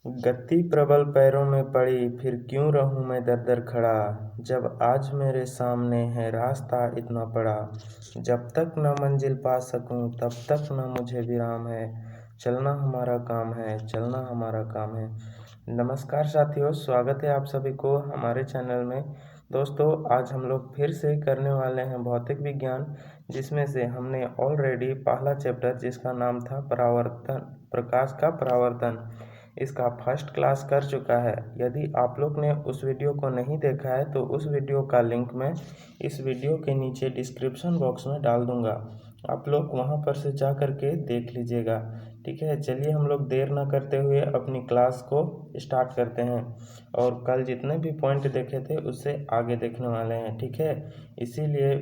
गति प्रबल पैरों में पड़ी, फिर क्यों रहूं मैं दर दर खड़ा। जब आज मेरे सामने है रास्ता इतना बड़ा, जब तक न मंजिल पा सकूं तब तक न मुझे विराम है। चलना हमारा काम है, चलना हमारा काम है। नमस्कार साथियों, स्वागत है आप सभी को हमारे चैनल में। दोस्तों, आज हम लोग फिर से करने वाले हैं भौतिक विज्ञान, जिसमें से हमने ऑलरेडी पहला चैप्टर जिसका नाम था परावर्तन, प्रकाश का परावर्तन, इसका फर्स्ट क्लास कर चुका है। यदि आप लोग ने उस वीडियो को नहीं देखा है तो उस वीडियो का लिंक मैं इस वीडियो के नीचे डिस्क्रिप्शन बॉक्स में डाल दूंगा, आप लोग वहां पर से जा कर के देख लीजिएगा। ठीक है, चलिए हम लोग देर ना करते हुए अपनी क्लास को स्टार्ट करते हैं और कल जितने भी पॉइंट देखे थे उससे आगे देखने वाले हैं। ठीक है, इसीलिए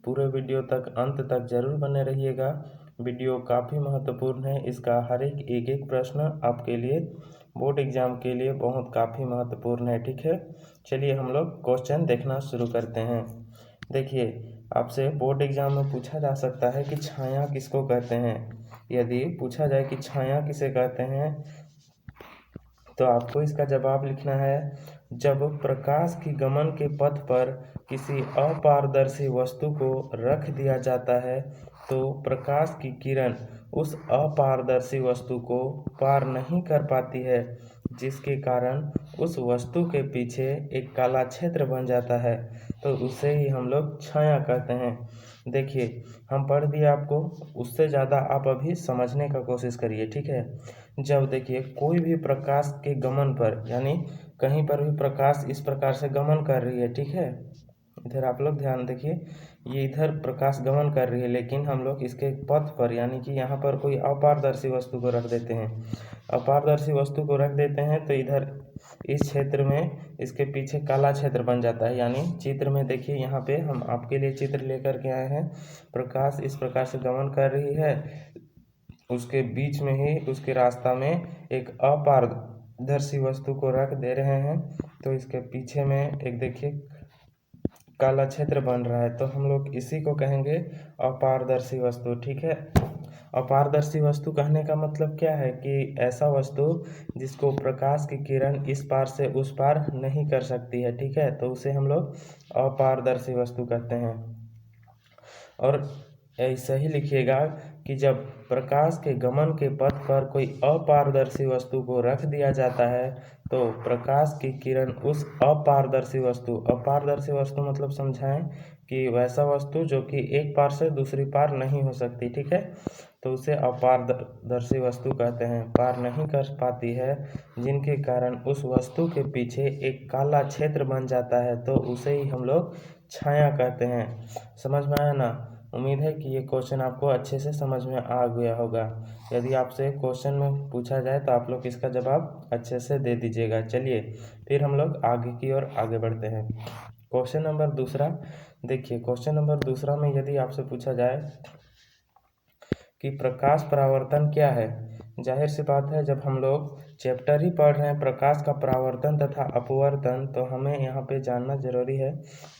पूरे वीडियो तक अंत तक जरूर बने रहिएगा। वीडियो काफ़ी महत्वपूर्ण है, इसका हर एक एक प्रश्न आपके लिए बोर्ड एग्जाम के लिए बहुत काफ़ी महत्वपूर्ण है। ठीक है, चलिए हम लोग क्वेश्चन देखना शुरू करते हैं। देखिए, आपसे बोर्ड एग्जाम में पूछा जा सकता है कि छाया किसको कहते हैं। यदि पूछा जाए कि छाया किसे कहते हैं तो आपको इसका जवाब लिखना है, जब प्रकाश की गमन के पथ पर किसी अपारदर्शी वस्तु को रख दिया जाता है तो प्रकाश की किरण उस अपारदर्शी वस्तु को पार नहीं कर पाती है, जिसके कारण उस वस्तु के पीछे एक काला क्षेत्र बन जाता है, तो उसे ही हम लोग छाया कहते हैं। देखिए, हम पढ़ दिए आपको, उससे ज़्यादा आप अभी समझने का कोशिश करिए। ठीक है, जब देखिए कोई भी प्रकाश के गमन पर, यानी कहीं पर भी प्रकाश इस प्रकार से गमन कर रही है। ठीक है, इधर आप लोग ध्यान देखिए, ये इधर प्रकाश गमन कर रही है, लेकिन हम लोग इसके पथ पर यानी कि यहाँ पर कोई अपारदर्शी वस्तु को रख देते हैं। अपारदर्शी वस्तु को रख देते हैं तो इधर इस क्षेत्र में इसके पीछे काला क्षेत्र बन जाता है। यानी चित्र में देखिए, यहाँ पे हम आपके लिए चित्र लेकर के आए हैं। प्रकाश इस प्रकार से गमन कर रही है, उसके बीच में ही उसके रास्ता में एक अपारदर्शी वस्तु को रख दे रहे हैं, तो इसके पीछे में एक देखिए काला क्षेत्र बन रहा है, तो हम लोग इसी को कहेंगे अपारदर्शी वस्तु। ठीक है, अपारदर्शी वस्तु कहने का मतलब क्या है कि ऐसा वस्तु जिसको प्रकाश की किरण इस पार से उस पार नहीं कर सकती है। ठीक है, तो उसे हम लोग अपारदर्शी वस्तु कहते हैं। और ऐसा ही लिखिएगा कि जब प्रकाश के गमन के पथ पर कोई अपारदर्शी वस्तु को रख दिया जाता है तो प्रकाश की किरण उस अपारदर्शी वस्तु मतलब समझाएं कि वैसा वस्तु जो कि एक पार से दूसरी पार नहीं हो सकती। ठीक है, तो उसे अपारदर्शी वस्तु कहते हैं, पार नहीं कर पाती है, जिनके कारण उस वस्तु के पीछे एक काला क्षेत्र बन जाता है, तो उसे ही हम लोग छाया कहते हैं। समझ में आया ना? उम्मीद है कि ये क्वेश्चन आपको अच्छे से समझ में आ गया होगा। यदि आपसे क्वेश्चन में पूछा जाए तो आप लोग इसका जवाब अच्छे से दे दीजिएगा। चलिए फिर हम लोग आगे की ओर आगे बढ़ते हैं। क्वेश्चन नंबर दूसरा देखिए, क्वेश्चन नंबर दूसरा में यदि आपसे पूछा जाए कि प्रकाश परावर्तन क्या है, जाहिर सी बात है, जब हम लोग चैप्टर ही पढ़ रहे हैं प्रकाश का परावर्तन तथा अपवर्तन, तो हमें यहाँ पे जानना जरूरी है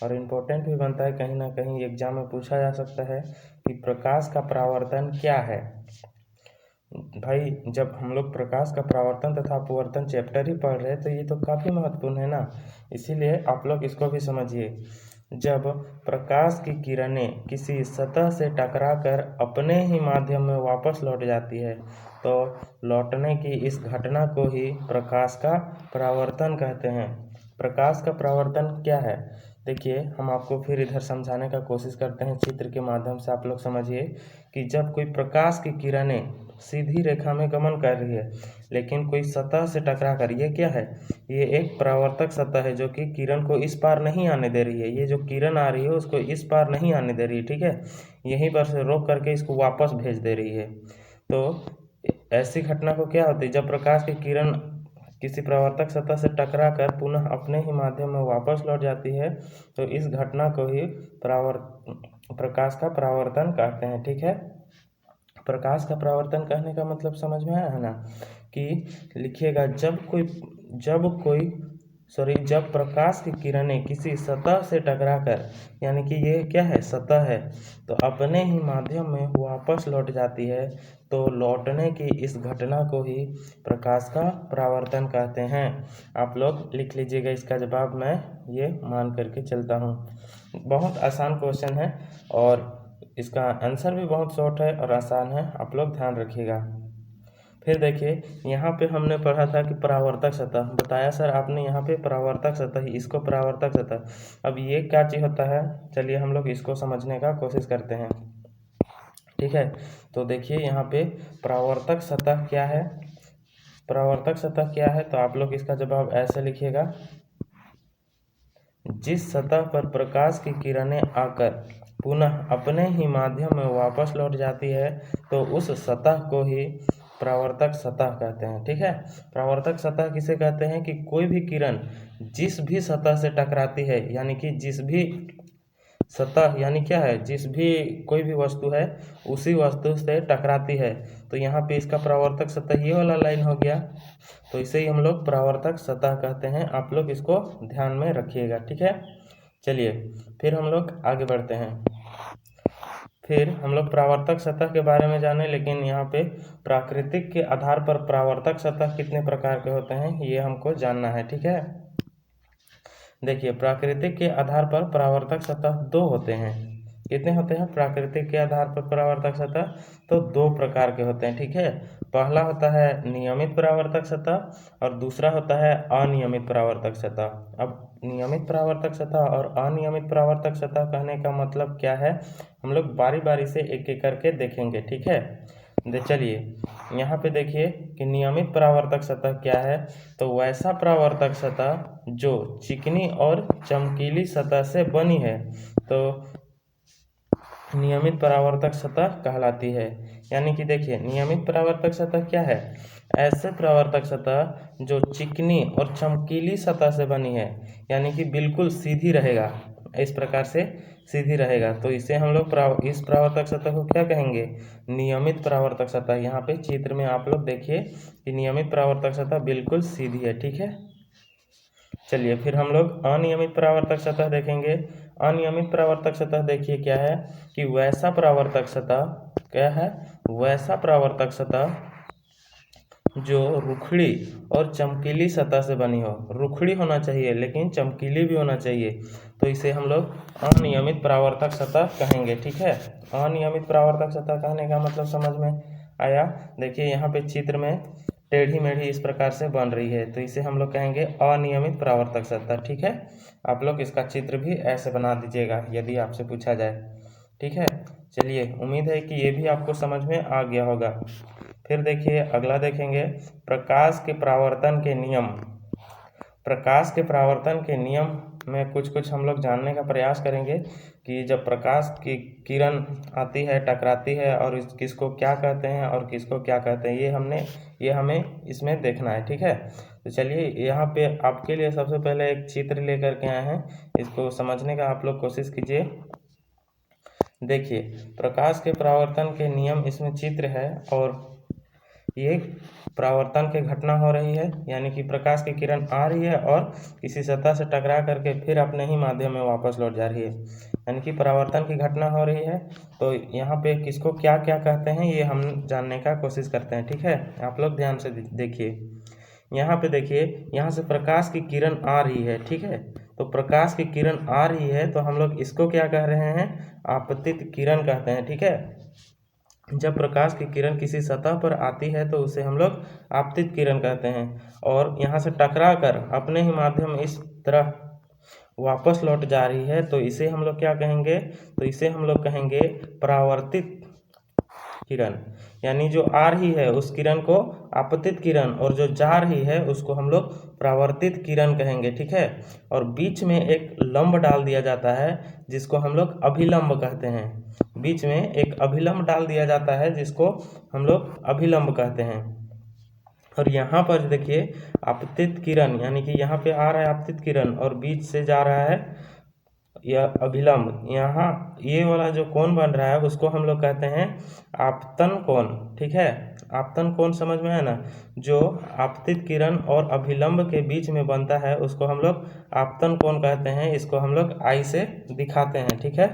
और इम्पोर्टेंट भी बनता है। कहीं ना कहीं एग्जाम में पूछा जा सकता है कि प्रकाश का परावर्तन क्या है। भाई, जब हम लोग प्रकाश का परावर्तन तथा अपवर्तन चैप्टर ही पढ़ रहे हैं तो ये तो काफ़ी महत्वपूर्ण है ना, इसीलिए आप लोग इसको भी समझिए। जब प्रकाश की किरणें किसी सतह से टकराकर अपने ही माध्यम में वापस लौट जाती है तो लौटने की इस घटना को ही प्रकाश का परावर्तन कहते हैं। प्रकाश का परावर्तन क्या है, देखिए हम आपको फिर इधर समझाने का कोशिश करते हैं चित्र के माध्यम से। आप लोग समझिए कि जब कोई प्रकाश की किरणें सीधी रेखा में गमन कर रही है लेकिन कोई सतह से टकरा कर, ये क्या है, ये एक परावर्तक सतह है जो कि किरण को इस पार नहीं आने दे रही है। ये जो किरण आ रही है उसको इस पार नहीं आने दे रही है। ठीक है, यहीं पर से रोक करके इसको वापस भेज दे रही है। तो ऐसी घटना को क्या होती है, जब प्रकाश की किरण किसी परावर्तक सतह से टकरा कर पुनः अपने ही माध्यम में वापस लौट जाती है, तो इस घटना को ही प्रकाश का परावर्तन कहते हैं। ठीक है, प्रकाश का परावर्तन कहने का मतलब समझ में आया है ना, कि लिखिएगा, जब कोई जब प्रकाश की किरणें किसी सतह से टकराकर, यानी कि ये क्या है, सतह है, तो अपने ही माध्यम में वापस लौट जाती है, तो लौटने की इस घटना को ही प्रकाश का परावर्तन कहते हैं। आप लोग लिख लीजिएगा इसका जवाब, मैं ये मान करके चलता हूँ। बहुत आसान क्वेश्चन है और इसका आंसर भी बहुत शॉर्ट है और आसान है, आप लोग ध्यान रखिएगा। फिर देखिए यहाँ पे हमने पढ़ा था कि परावर्तक सतह, बताया सर आपने यहाँ पे परावर्तक सतह, इसको परावर्तक सतह। अब ये क्या चीज़ होता है, चलिए हम लोग इसको समझने का कोशिश करते हैं। ठीक है, तो देखिए यहाँ पे परावर्तक सतह क्या है। परावर्तक सतह क्या है, तो आप लोग इसका जवाब ऐसे लिखिएगा, जिस सतह पर प्रकाश की किरणें आकर पुनः अपने ही माध्यम में वापस लौट जाती है, तो उस सतह को ही परावर्तक सतह कहते हैं। ठीक है, परावर्तक सतह किसे कहते हैं कि कोई भी किरण जिस भी सतह से टकराती है, यानी कि जिस भी सतह यानी क्या है, जिस भी कोई भी वस्तु है उसी वस्तु से टकराती है, तो यहाँ पे इसका परावर्तक सतह ये वाला लाइन हो गया, तो इसे ही हम लोग परावर्तक सतह कहते हैं। आप लोग इसको ध्यान में रखिएगा। ठीक है, चलिए फिर हम लोग आगे बढ़ते हैं। फिर हम लोग परावर्तक सतह के बारे में जाने, लेकिन यहाँ पे प्राकृतिक के आधार पर परावर्तक सतह कितने प्रकार के होते हैं ये हमको जानना है। ठीक है, देखिए प्राकृतिक के आधार पर परावर्तक सतह दो होते हैं। कितने होते हैं प्राकृतिक के आधार पर परावर्तक सतह, तो दो प्रकार के होते हैं। ठीक है, पहला होता है नियमित परावर्तक सतह और दूसरा होता है अनियमित परावर्तक सतह। अब नियमित परावर्तक सतह और अनियमित परावर्तक सतह कहने का मतलब क्या है, हम लोग बारी बारी से एक एक करके देखेंगे। ठीक है, चलिए यहाँ पे देखिए कि नियमित परावर्तक सतह क्या है, तो वैसा परावर्तक सतह जो चिकनी और चमकीली सतह से बनी है, तो नियमित परावर्तक सतह कहलाती है। यानी कि देखिए नियमित परावर्तक सतह क्या है, ऐसे परावर्तक सतह जो चिकनी और चमकीली सतह से बनी है, यानी कि बिल्कुल सीधी रहेगा, इस प्रकार से सीधी रहेगा, तो इसे हम लोग इस परावर्तक सतह को क्या कहेंगे, नियमित परावर्तक सतह। यहाँ पे चित्र में आप लोग देखिए कि नियमित परावर्तक सतह बिल्कुल सीधी है। ठीक है, चलिए फिर हम लोग अनियमित परावर्तक सतह देखेंगे। अनियमित परावर्तक सतह देखिए क्या है कि वैसा परावर्तक सतह क्या है, वैसा परावर्तक सतह जो रुखड़ी और चमकीली सतह से बनी हो, रुखड़ी होना चाहिए लेकिन चमकीली भी होना चाहिए, तो इसे हम लोग अनियमित परावर्तक सतह कहेंगे। ठीक है, अनियमित परावर्तक सतह कहने का मतलब समझ में आया। देखिए यहाँ पे चित्र में टेढ़ी मेढ़ी इस प्रकार से बन रही है, तो इसे हम लोग कहेंगे अनियमित परावर्तक सतह। ठीक है, आप लोग इसका चित्र भी ऐसे बना दीजिएगा यदि आपसे पूछा जाए। ठीक है, चलिए उम्मीद है कि ये भी आपको समझ में आ गया होगा। फिर देखिए अगला देखेंगे प्रकाश के परावर्तन के नियम। प्रकाश के परावर्तन के नियम में कुछ कुछ हम लोग जानने का प्रयास करेंगे कि जब प्रकाश की किरण आती है, टकराती है, और किसको क्या कहते हैं और किसको क्या कहते हैं, ये हमें इसमें देखना है। ठीक है, तो चलिए यहाँ पे आपके लिए सबसे पहले एक चित्र लेकर के आए हैं, इसको समझने का आप लोग कोशिश कीजिए। देखिए प्रकाश के परावर्तन के नियम, इसमें चित्र है और ये परावर्तन की घटना हो रही है, यानी कि प्रकाश की किरण आ रही है और किसी सतह से टकरा करके फिर अपने ही माध्यम में वापस लौट जा रही है, यानी कि परावर्तन की घटना हो रही है। तो यहाँ पे किसको क्या क्या कहते हैं ये हम जानने का कोशिश करते हैं। ठीक है, आप लोग ध्यान से देखिए, यहाँ पे देखिए, यहाँ से प्रकाश की किरण आ रही है। ठीक है, तो प्रकाश की किरण आ रही है तो हम लोग इसको क्या कह रहे हैं, आपतित किरण कहते हैं। ठीक है, जब प्रकाश की किरण किसी सतह पर आती है तो उसे हम लोग आपतित किरण कहते हैं, और यहाँ से टकरा कर अपने ही माध्यम इस तरह वापस लौट जा रही है, तो इसे हम लोग क्या कहेंगे, तो इसे हम लोग कहेंगे परावर्तित किरण। यानी जो आ रही है उस किरण को आपतित किरण, और जो जा रही है उसको हम लोग परावर्तित किरण कहेंगे। ठीक है, और बीच में एक लंब डाल दिया जाता है जिसको हम लोग अभिलंब कहते हैं। बीच में एक अभिलंब डाल दिया जाता है जिसको हम लोग अभिलंब कहते हैं। और यहाँ पर देखिए आपतित किरण, यानी कि यहाँ पे आ रहा है आपतित किरण और बीच से जा रहा है या अभिलंब, यहाँ ये वाला जो कोण बन रहा है उसको हम लोग कहते हैं आपतन कोण। ठीक है, आपतन कोण समझ में है ना, जो आपतित किरण और अभिलंब के बीच में बनता है उसको हम लोग आपतन कोण कहते हैं। इसको हम लोग आई से दिखाते हैं। ठीक है,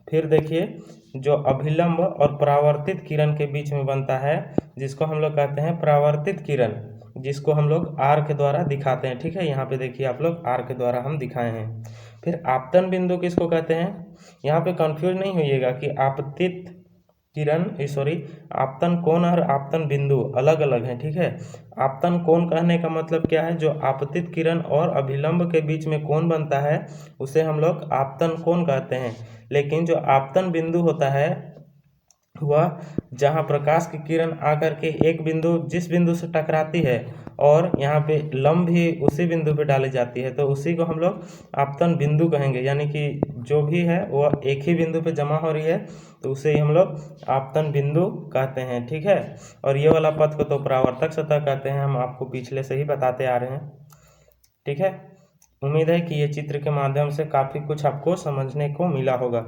फिर देखिए जो अभिलंब और परावर्तित किरण के बीच में बनता है जिसको हम लोग कहते हैं परावर्तित किरण, जिसको हम लोग आर के द्वारा दिखाते हैं। ठीक है, यहाँ पे देखिए आप लोग आर के द्वारा हम दिखाए हैं। फिर आपतन बिंदु किसको कहते हैं, यहाँ पे कंफ्यूज नहीं होइएगा कि आपतित किरण सॉरी आपतन कोण और आपतन बिंदु अलग अलग हैं। ठीक है, आपतन कोण कहने का मतलब क्या है, जो आपतित किरण और अभिलंब के बीच में कोण बनता है उसे हम लोग आपतन कोण कहते हैं। लेकिन जो आपतन बिंदु होता है वह जहाँ प्रकाश की किरण आकर के एक बिंदु जिस बिंदु से टकराती है और यहाँ पे लंब भी उसी बिंदु पे डाली जाती है तो उसी को हम लोग आपतन बिंदु कहेंगे। यानी कि जो भी है वह एक ही बिंदु पे जमा हो रही है तो उसे ही हम लोग आपतन बिंदु कहते हैं। ठीक है, और ये वाला पथ को तो परावर्तक सतह कहते हैं, हम आपको पिछले से ही बताते आ रहे हैं। ठीक है, उम्मीद है कि ये चित्र के माध्यम से काफ़ी कुछ आपको समझने को मिला होगा।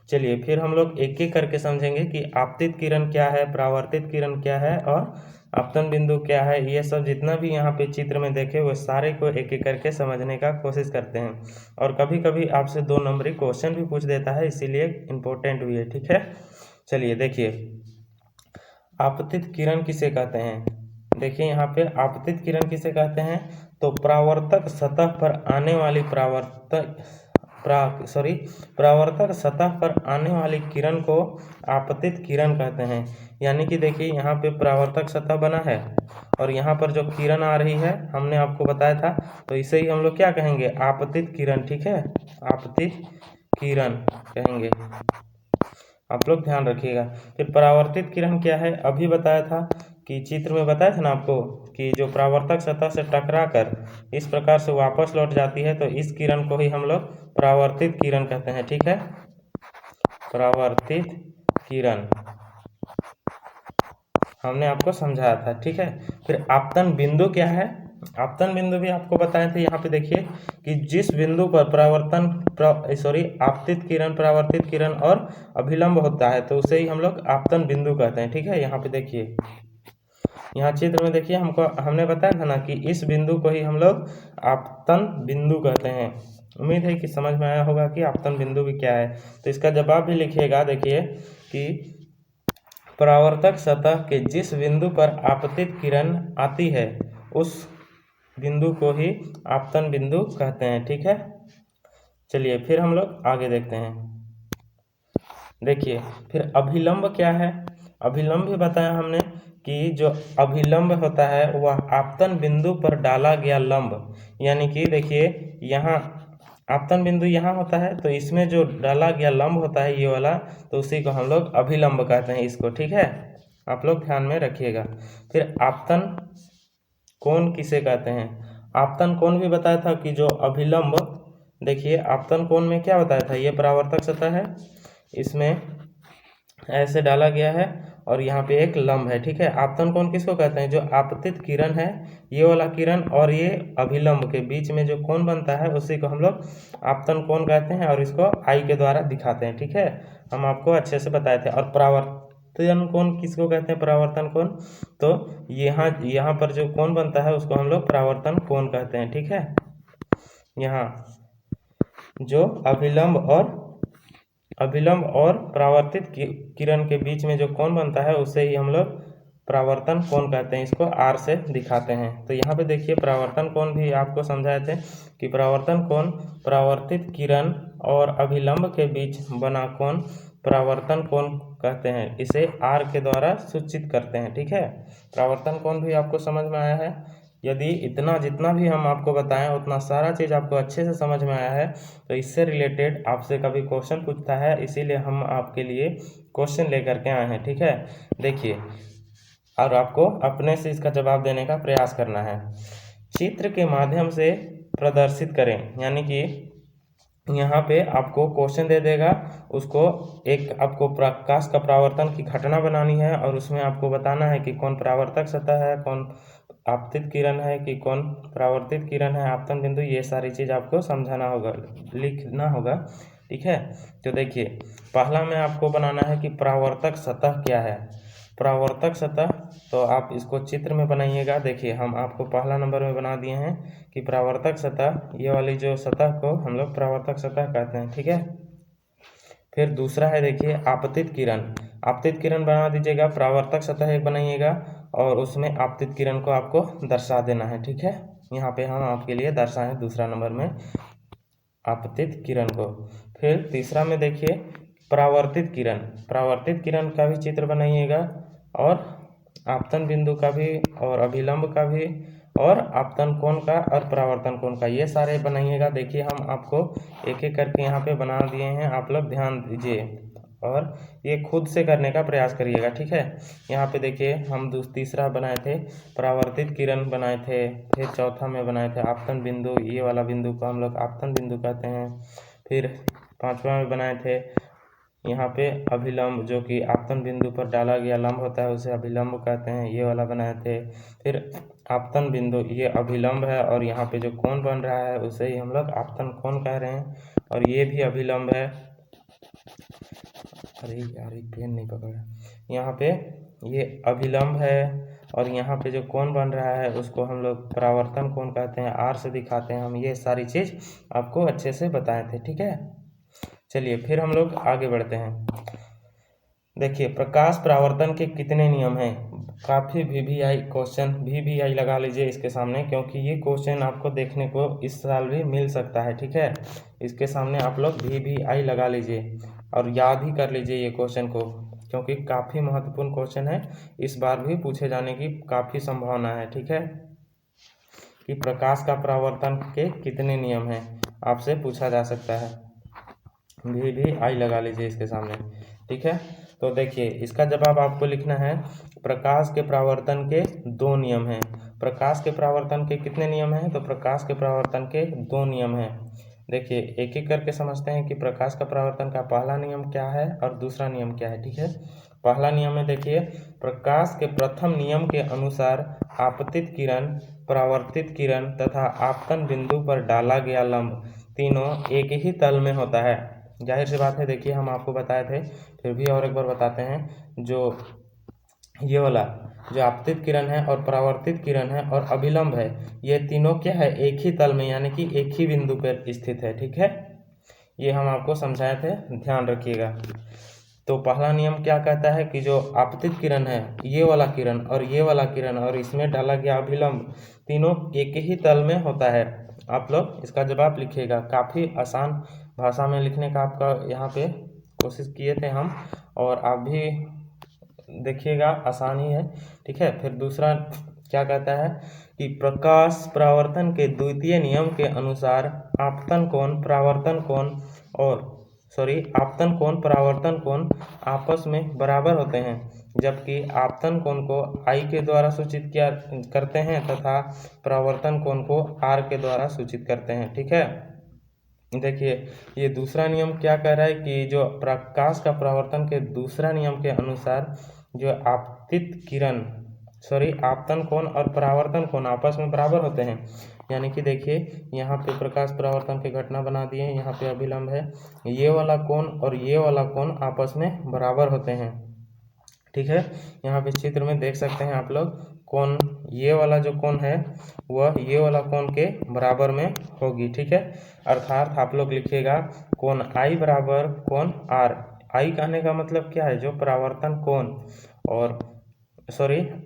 चलिए फिर हम लोग एक एक करके समझेंगे कि आपतित किरण क्या है, परावर्तित किरण क्या है और आपतन बिंदु क्या है। ये सब जितना भी यहाँ पे चित्र में देखे वो सारे को एक एक करके समझने का कोशिश करते हैं। और कभी कभी आपसे 2 नंबरी क्वेश्चन भी पूछ देता है, इसीलिए इम्पोर्टेंट भी है। ठीक है, चलिए देखिए आपतित किरण किसे कहते हैं। देखिए यहाँ पे आपतित किरण किसे कहते हैं, तो परावर्तक सतह पर आने वाली परावर्तक सतह पर आने वाली किरण को आपतित किरण कहते हैं। यानी कि देखिए यहाँ पे परावर्तक सतह बना है और यहाँ पर जो किरण आ रही है हमने आपको बताया था, तो इसे ही हम लोग क्या कहेंगे, आपतित किरण। ठीक है, आपतित किरण कहेंगे, आप लोग ध्यान रखिएगा। फिर परावर्तित किरण क्या है, अभी बताया था कि चित्र में बताया था ना आपको कि जो परावर्तक सतह से टकरा कर इस प्रकार से वापस लौट जाती है तो इस किरण को ही हम लोग परावर्तित किरण कहते हैं। ठीक है, परावर्तित किरण हमने आपको समझाया था। ठीक है, फिर आपतन बिंदु क्या है, आपतन बिंदु भी आपको बताए थे। यहाँ पे देखिए कि जिस बिंदु पर आपतित किरण, परावर्तित किरण और अभिलंब होता है तो उसे ही हम लोग आपतन बिंदु कहते हैं। ठीक है, यहाँ पे देखिए यहाँ चित्र में देखिए हमने बताया था ना कि इस बिंदु को ही हम लोग आपतन बिंदु कहते हैं। उम्मीद है कि समझ में आया होगा कि आपतन बिंदु भी क्या है। तो इसका जवाब भी लिखिएगा। देखिए कि परावर्तक सतह के जिस बिंदु पर आपतित किरण आती है उस बिंदु को ही आपतन बिंदु कहते हैं। ठीक है, चलिए फिर हम लोग आगे देखते हैं। देखिए फिर अभिलंब क्या है, अभिलंब भी बताया हमने कि जो अभिलंब होता है वह आपतन बिंदु पर डाला गया लंब। यानी कि देखिए यहाँ आपतन बिंदु यहाँ होता है तो इसमें जो डाला गया लंब होता है ये वाला, तो उसी को हम लोग अभिलंब कहते हैं इसको। ठीक है, आप लोग ध्यान में रखिएगा। फिर आपतन कोण किसे कहते हैं, आपतन कोण भी बताया था कि जो अभिलंब, देखिए आपतन कोण में क्या बताया था, ये परावर्तक सतह है, इसमें ऐसे डाला गया है और यहाँ पे एक लंब है। ठीक है, आपतन कोण किसको कहते हैं, जो आपतित किरण है ये वाला किरण और ये अभिलंब के बीच में जो कोण बनता है उसी को हम लोग आपतन कोण कहते हैं और इसको आई के द्वारा दिखाते हैं। ठीक है, हम आपको अच्छे से बताए थे। और परावर्तन कोण किसको कहते हैं, परावर्तन कोण, तो यहाँ पर जो कोण बनता है उसको हम लोग परावर्तन कोण कहते हैं। ठीक है, यहाँ जो अभिलंब और परावर्तित किरण के बीच में जो कोण बनता है उसे ही हम लोग परावर्तन कोण कहते हैं, इसको आर से दिखाते हैं। तो यहाँ पे देखिए परावर्तन कोण भी आपको समझाए थे कि परावर्तन कोण परावर्तित किरण और अभिलंब के बीच बना कोण परावर्तन कोण कहते हैं, इसे आर के द्वारा सूचित करते हैं। ठीक है, परावर्तन कोण भी आपको समझ में आया है। यदि जितना भी हम आपको बताएं उतना सारा चीज़ आपको अच्छे से समझ में आया है तो इससे रिलेटेड आपसे कभी क्वेश्चन पूछता है, इसीलिए हम आपके लिए क्वेश्चन लेकर के आए हैं। ठीक है, देखिए और आपको अपने से इसका जवाब देने का प्रयास करना है। चित्र के माध्यम से प्रदर्शित करें, यानी कि यहाँ पे आपको क्वेश्चन दे देगा, उसको एक आपको प्रकाश का परावर्तन की घटना बनानी है और उसमें आपको बताना है कि कौन परावर्तक सतह है, कौन आपतित किरण है कि कौन परावर्तित किरण है, आपतन बिंदु, ये सारी चीज़ आपको समझाना होगा, लिखना होगा। ठीक है। तो देखिए पहला में आपको बनाना है कि परावर्तक सतह क्या है। परावर्तक सतह तो आप इसको चित्र में बनाइएगा। देखिए हम आपको पहला नंबर में बना दिए हैं कि परावर्तक सतह, ये वाली जो सतह को हम लोग परावर्तक सतह कहते हैं, ठीक है। फिर दूसरा है देखिए आपतित किरण। आपतित किरण बना दीजिएगा, परावर्तक सतह एक बनाइएगा और उसमें आपतित किरण को आपको दर्शा देना है, ठीक है। यहाँ पे हम आपके लिए दर्शाएं दूसरा नंबर में आपतित किरण को। फिर तीसरा में देखिए परावर्तित किरण। परावर्तित किरण का भी चित्र बनाइएगा और आपतन बिंदु का भी और अभिलंब का भी और आपतन कोण का और परावर्तन कोण का, ये सारे बनाइएगा। देखिए हम आपको एक एक करके यहाँ पे बना दिए हैं, आप लोग ध्यान दीजिए और ये खुद से करने का प्रयास करिएगा, ठीक है। यहाँ पे देखिए हम तीसरा बनाए थे परावर्तित किरण बनाए थे, फिर चौथा में बनाए थे आपतन बिंदु, ये वाला बिंदु को हम लोग आपतन बिंदु कहते हैं। फिर पांचवा में बनाए थे यहाँ पे अभिलंब, जो कि आपतन बिंदु पर डाला गया लंब होता है उसे अभिलंब कहते हैं, ये वाला बनाए थे। फिर आपतन बिंदु ये अभिलंब है और यहाँ पे जो कोण बन रहा है उसे ही हम लोग आपतन कोण कह रहे हैं और ये भी अभिलंब है। अरे यार ये पेन नहीं पकड़ा। यहाँ पे ये अभिलंब है और यहाँ पे जो कोण बन रहा है उसको हम लोग परावर्तन कोण कहते हैं, आर से दिखाते हैं हम। ये सारी चीज़ आपको अच्छे से बताए थे, ठीक है। चलिए फिर हम लोग आगे बढ़ते हैं। देखिए प्रकाश परावर्तन के कितने नियम हैं। काफ़ी VVI क्वेश्चन, VVI लगा लीजिए इसके सामने, क्योंकि ये क्वेश्चन आपको देखने को इस साल भी मिल सकता है, ठीक है। इसके सामने आप लोग VVI लगा लीजिए और याद ही कर लीजिए ये क्वेश्चन को, क्योंकि काफ़ी महत्वपूर्ण क्वेश्चन है, इस बार भी पूछे जाने की काफ़ी संभावना है, ठीक है। कि प्रकाश का परावर्तन के कितने नियम हैं, आपसे पूछा जा सकता है। VVI लगा लीजिए इसके सामने, ठीक है। तो देखिए इसका जवाब आपको लिखना है प्रकाश के परावर्तन के 2 नियम हैं। प्रकाश के परावर्तन के कितने नियम हैं, तो प्रकाश के परावर्तन के 2 नियम हैं। देखिए एक एक करके समझते हैं कि प्रकाश का परावर्तन का पहला नियम क्या है और दूसरा नियम क्या है, ठीक है। पहला नियम है देखिए प्रकाश के प्रथम नियम के अनुसार आपतित किरण, परावर्तित किरण तथा आपतन बिंदु पर डाला गया लंब तीनों एक ही तल में होता है। जाहिर सी बात है, देखिए हम आपको बताए थे, फिर भी और एक बार बताते हैं। जो ये वाला जो आपतित किरण है और परावर्तित किरण है और अभिलंब है, ये तीनों क्या है, एक ही तल में यानी कि एक ही बिंदु पर स्थित है, ठीक है। ये हम आपको समझाए थे, ध्यान रखिएगा। तो पहला नियम क्या कहता है कि जो आपतित किरण है, ये वाला किरण और ये वाला किरण और इसमें डाला गया अभिलंब तीनों एक ही तल में होता है। आप लोग इसका जवाब लिखिएगा, काफ़ी आसान भाषा में लिखने का आपका यहाँ पे कोशिश किए थे हम, और आप भी देखिएगा आसान ही है, ठीक है। फिर दूसरा क्या कहता है कि प्रकाश परावर्तन के द्वितीय नियम के अनुसार आपतन कोण परावर्तन कोण और आपतन कोण परावर्तन कोण आपस में बराबर होते हैं, जबकि आपतन कोण को I के द्वारा सूचित किया करते हैं तथा परावर्तन कोण को R के द्वारा सूचित करते हैं, ठीक है। देखिए ये दूसरा नियम क्या कह रहा है कि जो प्रकाश का परावर्तन के दूसरा नियम के अनुसार जो आपतन कोण और परावर्तन कोण आपस में बराबर होते हैं। यानी कि देखिए यहाँ पे प्रकाश परावर्तन की घटना बना दिए हैं, यहाँ पे अभिलंब है, ये वाला कोण और ये वाला कोण आपस में बराबर होते हैं, ठीक है। यहाँ पे चित्र में देख सकते हैं आप लोग, कोण ये वाला जो कोण है वह ये वाला कोण के बराबर में होगी, ठीक है। अर्थात आप लोग लिखिएगा कोण I बराबर कोण R। I कहने का मतलब क्या है, जो परावर्तन कोण और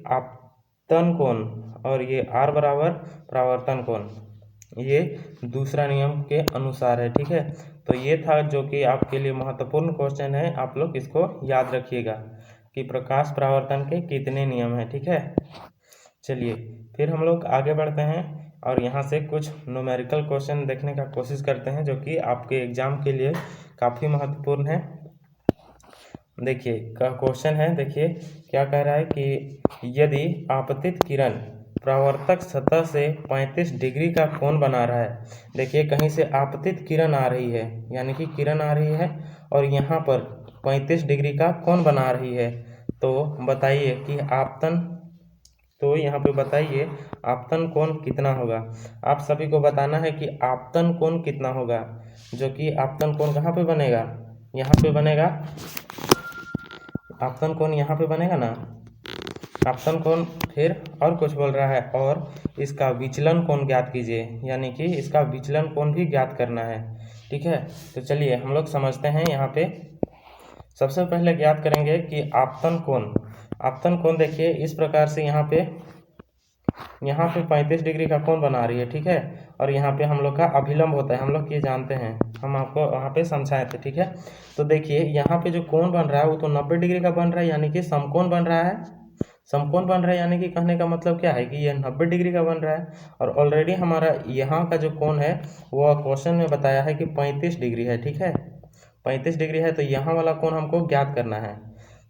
आपतन कोण, और ये R बराबर परावर्तन कोण, ये दूसरा नियम के अनुसार है, ठीक है। तो ये था जो कि आपके लिए महत्वपूर्ण क्वेश्चन है, आप लोग इसको याद रखिएगा कि प्रकाश परावर्तन के कितने नियम हैं, ठीक है। चलिए फिर हम लोग आगे बढ़ते हैं और यहाँ से कुछ न्यूमेरिकल क्वेश्चन देखने का कोशिश करते हैं, जो कि आपके एग्जाम के लिए काफ़ी महत्वपूर्ण है। देखिए क्वेश्चन है, देखिए क्या कह रहा है कि यदि आपतित किरण परावर्तक सतह से 35 डिग्री का कोण बना रहा है। देखिए कहीं से आपतित किरण आ रही है, यानी कि किरण आ रही है और यहाँ पर 35 डिग्री का कोण बना रही है, तो बताइए कि आपतन तो यहाँ पे बताइए आपतन कोण कितना होगा। आप सभी को बताना है कि आपतन कोण कितना होगा, जो कि आपतन कोण कहाँ पे बनेगा, यहाँ पे बनेगा। आपतन कोण यहाँ पे बनेगा ना, आपतन कोण। फिर और कुछ बोल रहा है, और इसका विचलन कोण ज्ञात कीजिए, यानी कि इसका विचलन कोण भी ज्ञात करना है। ठीक है, तो चलिए हम लोग समझते हैं। यहाँ पे सबसे पहले ज्ञात करेंगे कि आपतन कोण। आपतन कोण देखिए इस प्रकार से यहाँ पे 35 डिग्री का कोण बना रही है। ठीक है, और यहाँ पे हम लोग का अभिलंब होता है, हम लोग ये जानते हैं, हम आपको वहाँ पे समझाए थे। ठीक है, तो देखिए यहाँ पे जो कोण बन रहा है वो तो 90 डिग्री का बन रहा है, यानी कि समकोण बन रहा है। समकोण बन रहा है यानी कि कहने का मतलब क्या है कि ये 90 डिग्री का बन रहा है। और ऑलरेडी हमारा यहाँ का जो कोण है वो क्वेश्चन में बताया है कि 35 डिग्री है। ठीक है, 35 डिग्री है, तो यहाँ वाला कोण हमको ज्ञात करना है।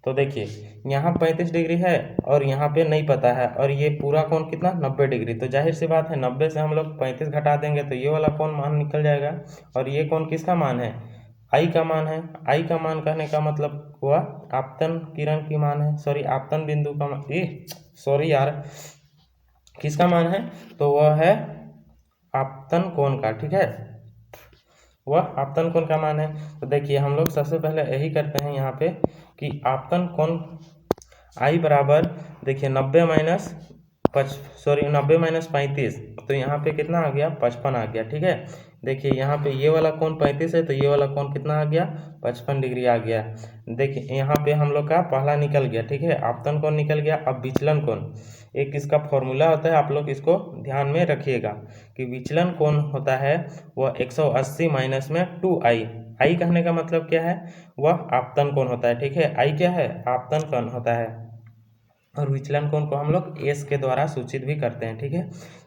तो देखिए यहाँ 35 डिग्री है और यहाँ पे नहीं पता है, और ये पूरा कोण कितना 90 डिग्री, तो जाहिर सी बात है 90 से हम लोग 35 घटा देंगे तो ये वाला कोण मान निकल जाएगा। और ये कोण किसका मान है, आई का मान है। आई का मान कहने का मतलब हुआ आपतन किरण की मान है, सॉरी आपतन बिंदु का मान, सॉरी यार, किसका मान है, तो वह है आपतन कोण का। ठीक है, वह आपतन कोण का मान है। तो देखिए हम लोग सबसे पहले यही करते हैं यहाँ पे कि आपतन कोण आई बराबर, देखिए 90 माइनस 35, तो यहाँ पे कितना आ गया, 55 आ गया। ठीक है, देखिए यहाँ पे ये वाला कोण 35 है, तो ये वाला कोण कितना आ गया, 55 डिग्री आ गया। देखिए यहाँ पे हम लोग का पहला निकल गया। ठीक है, आपतन कोण निकल गया। अब विचलन कोण, एक इसका फॉर्मूला होता है, आप लोग इसको ध्यान में रखिएगा कि विचलन कोण होता है वह 180 माइनस में 2i। आई कहने का मतलब क्या है, वह आपतन कोण होता है। ठीक है, आई क्या है, आपतन कोण होता है। और विचलन कोण को हम लोग एस के द्वारा सूचित भी करते हैं। ठीक है,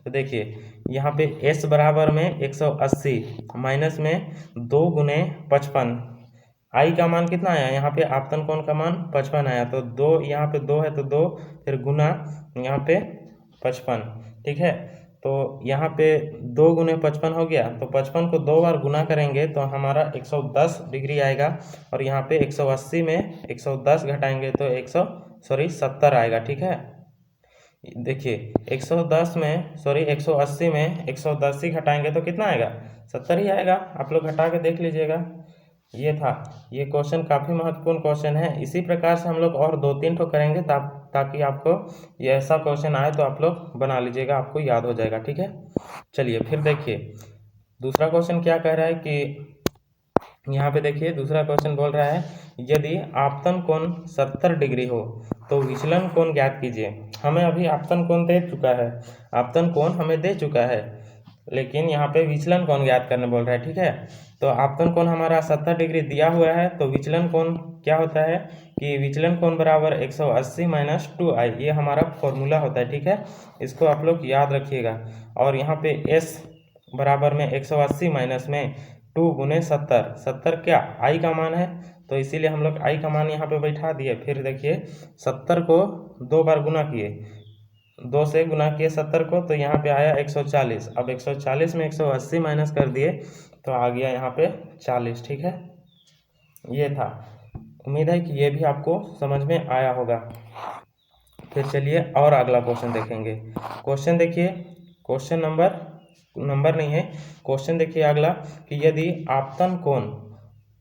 तो देखिए यहाँ पे एस बराबर में 180 माइनस में 2 गुने 55, आई का मान कितना आया, यहाँ पे आपतन कोण का मान 55 आया, तो 2 यहाँ पे 2 है तो 2, फिर गुना यहाँ पे 55। ठीक है, तो यहाँ पे 2 गुने 55 हो गया, तो 55 को 2 बार गुना करेंगे तो हमारा 110 डिग्री आएगा। और यहाँ पे 180 में 110 घटाएंगे तो 70 आएगा। ठीक है, देखिए 180 में 110 ही घटाएंगे तो कितना आएगा, 70 ही आएगा। आप लोग घटा के देख लीजिएगा। ये था, ये क्वेश्चन काफ़ी महत्वपूर्ण क्वेश्चन है। इसी प्रकार से हम लोग और 2-3 ठो करेंगे ताकि आपको ये ऐसा क्वेश्चन आए तो आप लोग बना लीजिएगा, आपको याद हो जाएगा। ठीक है, चलिए फिर देखिए दूसरा क्वेश्चन क्या कह रहा है कि यहाँ पे देखिए दूसरा क्वेश्चन बोल रहा है यदि आपतन कोण 70 डिग्री हो तो विचलन कोण ज्ञात कीजिए। हमें अभी आपतन कोण दे चुका है, आपतन कोण हमें दे चुका है, लेकिन यहाँ पे विचलन कोण ज्ञात करने बोल रहा है। ठीक है, तो आपतन कोण हमारा 70 डिग्री दिया हुआ है, तो विचलन कोण क्या होता है कि विचलन कोण बराबर 180 माइनस 2i, ये हमारा फॉर्मूला होता है। ठीक है, इसको आप लोग याद रखिएगा। और यहाँ पे s बराबर में 180 माइनस में 2 गुने 70 क्या आई का मान है, तो इसीलिए हम लोग आई का मान यहाँ पे बैठा दिए। फिर देखिए 70 को 2 बार गुना किए, 2 से गुना किए 70 को, तो यहाँ पे आया 140। अब 140 में 180 माइनस कर दिए तो आ गया यहाँ पे 40। ठीक है, ये था। उम्मीद है कि ये भी आपको समझ में आया होगा। फिर चलिए और अगला क्वेश्चन देखेंगे। क्वेश्चन देखिए, क्वेश्चन नंबर नहीं है, क्वेश्चन देखिए अगला कि यदि आपतन कोण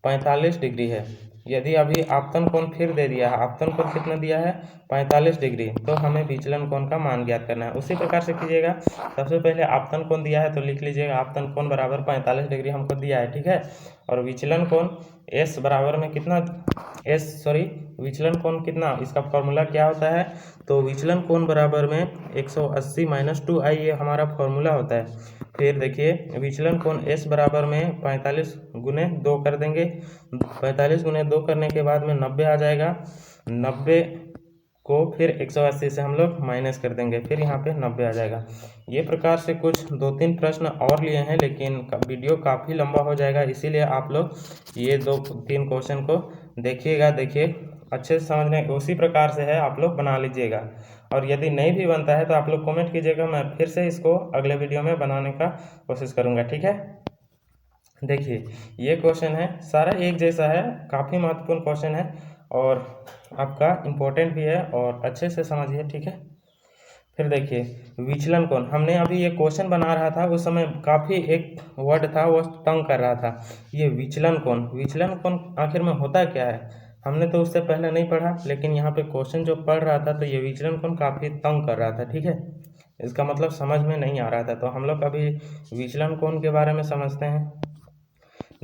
45 डिग्री है, यदि अभी आपतन कोण फिर दे दिया है, आपतन कोण कितना दिया है 45 डिग्री, तो हमें विचलन कोण का मान ज्ञात करना है। उसी प्रकार से कीजिएगा, सबसे पहले आपतन कोण दिया है तो लिख लीजिएगा आपतन कोण बराबर 45 डिग्री हमको दिया है। ठीक है, और विचलन कोण एस बराबर में कितना, विचलन कोण कितना, इसका फॉर्मूला क्या होता है, तो विचलन कोण बराबर में 180 माइनस 2i, ये हमारा फॉर्मूला होता है। फिर देखिए विचलन कोण s बराबर में 45 गुने 2 कर देंगे, 45 गुने 2 करने के बाद में 90 आ जाएगा। 90 को फिर 180 से हम लोग माइनस कर देंगे, फिर यहाँ पे 90 आ जाएगा। ये प्रकार से कुछ 2-3 प्रश्न और लिए हैं, लेकिन वीडियो काफ़ी लंबा हो जाएगा, इसीलिए आप लोग ये 2-3 क्वेश्चन को देखिएगा। देखिए अच्छे से समझने, उसी प्रकार से है, आप लोग बना लीजिएगा। और यदि नहीं भी बनता है तो आप लोग कमेंट कीजिएगा, मैं फिर से इसको अगले वीडियो में बनाने का कोशिश करूँगा। ठीक है, देखिए ये क्वेश्चन है, सारा एक जैसा है, काफ़ी महत्वपूर्ण क्वेश्चन है और आपका इम्पोर्टेंट भी है, और अच्छे से समझिए। ठीक है, फिर देखिए विचलन कोण, हमने अभी ये क्वेश्चन बना रहा था उस समय काफ़ी एक वर्ड था वो तंग कर रहा था। ये विचलन कोण आखिर में होता क्या है, हमने तो उससे पहले नहीं पढ़ा, लेकिन यहाँ पे क्वेश्चन जो पढ़ रहा था तो ये विचलन कोण काफ़ी तंग कर रहा था, ठीक है। इसका मतलब समझ में नहीं आ रहा था, तो हम लोग अभी विचलन कोण के बारे में समझते हैं।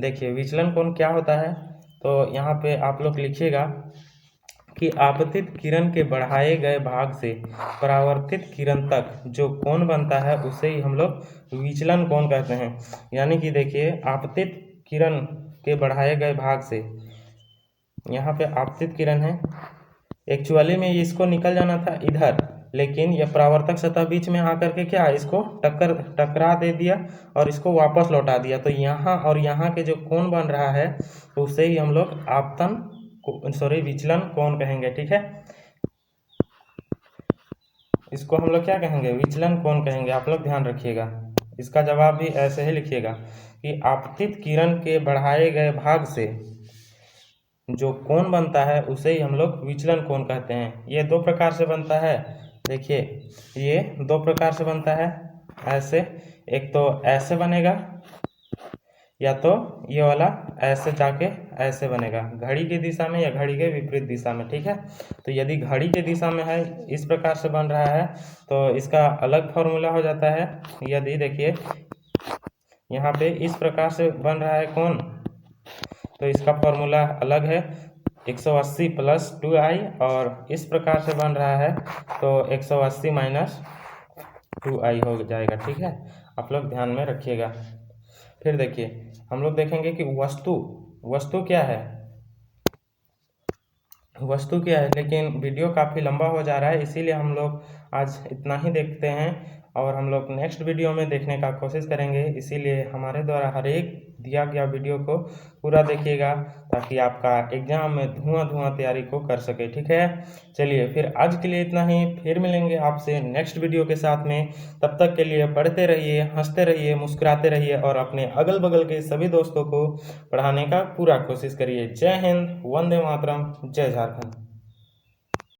देखिए विचलन कोण क्या होता है, तो यहाँ पे आप लोग लिखिएगा कि आपतित किरण के बढ़ाए गए भाग से परावर्तित किरण तक जो कोण बनता है उसे ही हम लोग विचलन कोण कहते हैं। यानी कि देखिए आपतित किरण के बढ़ाए गए भाग से, यहाँ पे आपतित किरण है, एक्चुअली में इसको निकल जाना था इधर, लेकिन यह परावर्तक सतह बीच में आकर के क्या इसको टकरा दे दिया और इसको वापस लौटा दिया, तो यहाँ और यहाँ के जो कोण बन रहा है तो उसे ही हम लोग विचलन कोण कहेंगे, ठीक है। इसको हम लोग क्या कहेंगे, विचलन कोण कहेंगे। आप लोग ध्यान रखिएगा, इसका जवाब भी ऐसे ही लिखिएगा कि आपतित किरण के बढ़ाए गए भाग से जो कोण बनता है उसे ही हम लोग विचलन कोण कहते हैं। ये दो प्रकार से बनता है, देखिए ये दो प्रकार से बनता है ऐसे, एक तो ऐसे बनेगा या तो ये वाला ऐसे जाके ऐसे बनेगा, घड़ी की दिशा में या घड़ी के विपरीत दिशा में, ठीक है। तो यदि घड़ी की दिशा में है, इस प्रकार से बन रहा है, तो इसका अलग फॉर्मूला हो जाता है। यदि देखिए यहाँ पे इस प्रकार से बन रहा है कोण, तो इसका फॉर्मूला अलग है 180 + 2i, और इस प्रकार से बन रहा है तो 180 - 2i हो जाएगा, ठीक है। आप लोग ध्यान में रखिएगा। फिर देखिए हम लोग देखेंगे कि वस्तु क्या है, लेकिन वीडियो काफ़ी लंबा हो जा रहा है, इसीलिए हम लोग आज इतना ही देखते हैं और हम लोग नेक्स्ट वीडियो में देखने का कोशिश करेंगे। इसीलिए हमारे द्वारा हर एक दिया गया वीडियो को पूरा देखिएगा ताकि आपका एग्जाम में धुआं तैयारी को कर सके, ठीक है। चलिए फिर आज के लिए इतना ही, फिर मिलेंगे आपसे नेक्स्ट वीडियो के साथ में। तब तक के लिए पढ़ते रहिए, हंसते रहिए, मुस्कुराते रहिए और अपने अगल बगल के सभी दोस्तों को पढ़ाने का पूरा कोशिश करिए। जय हिंद, वंदे मातरम, जय झारखंड।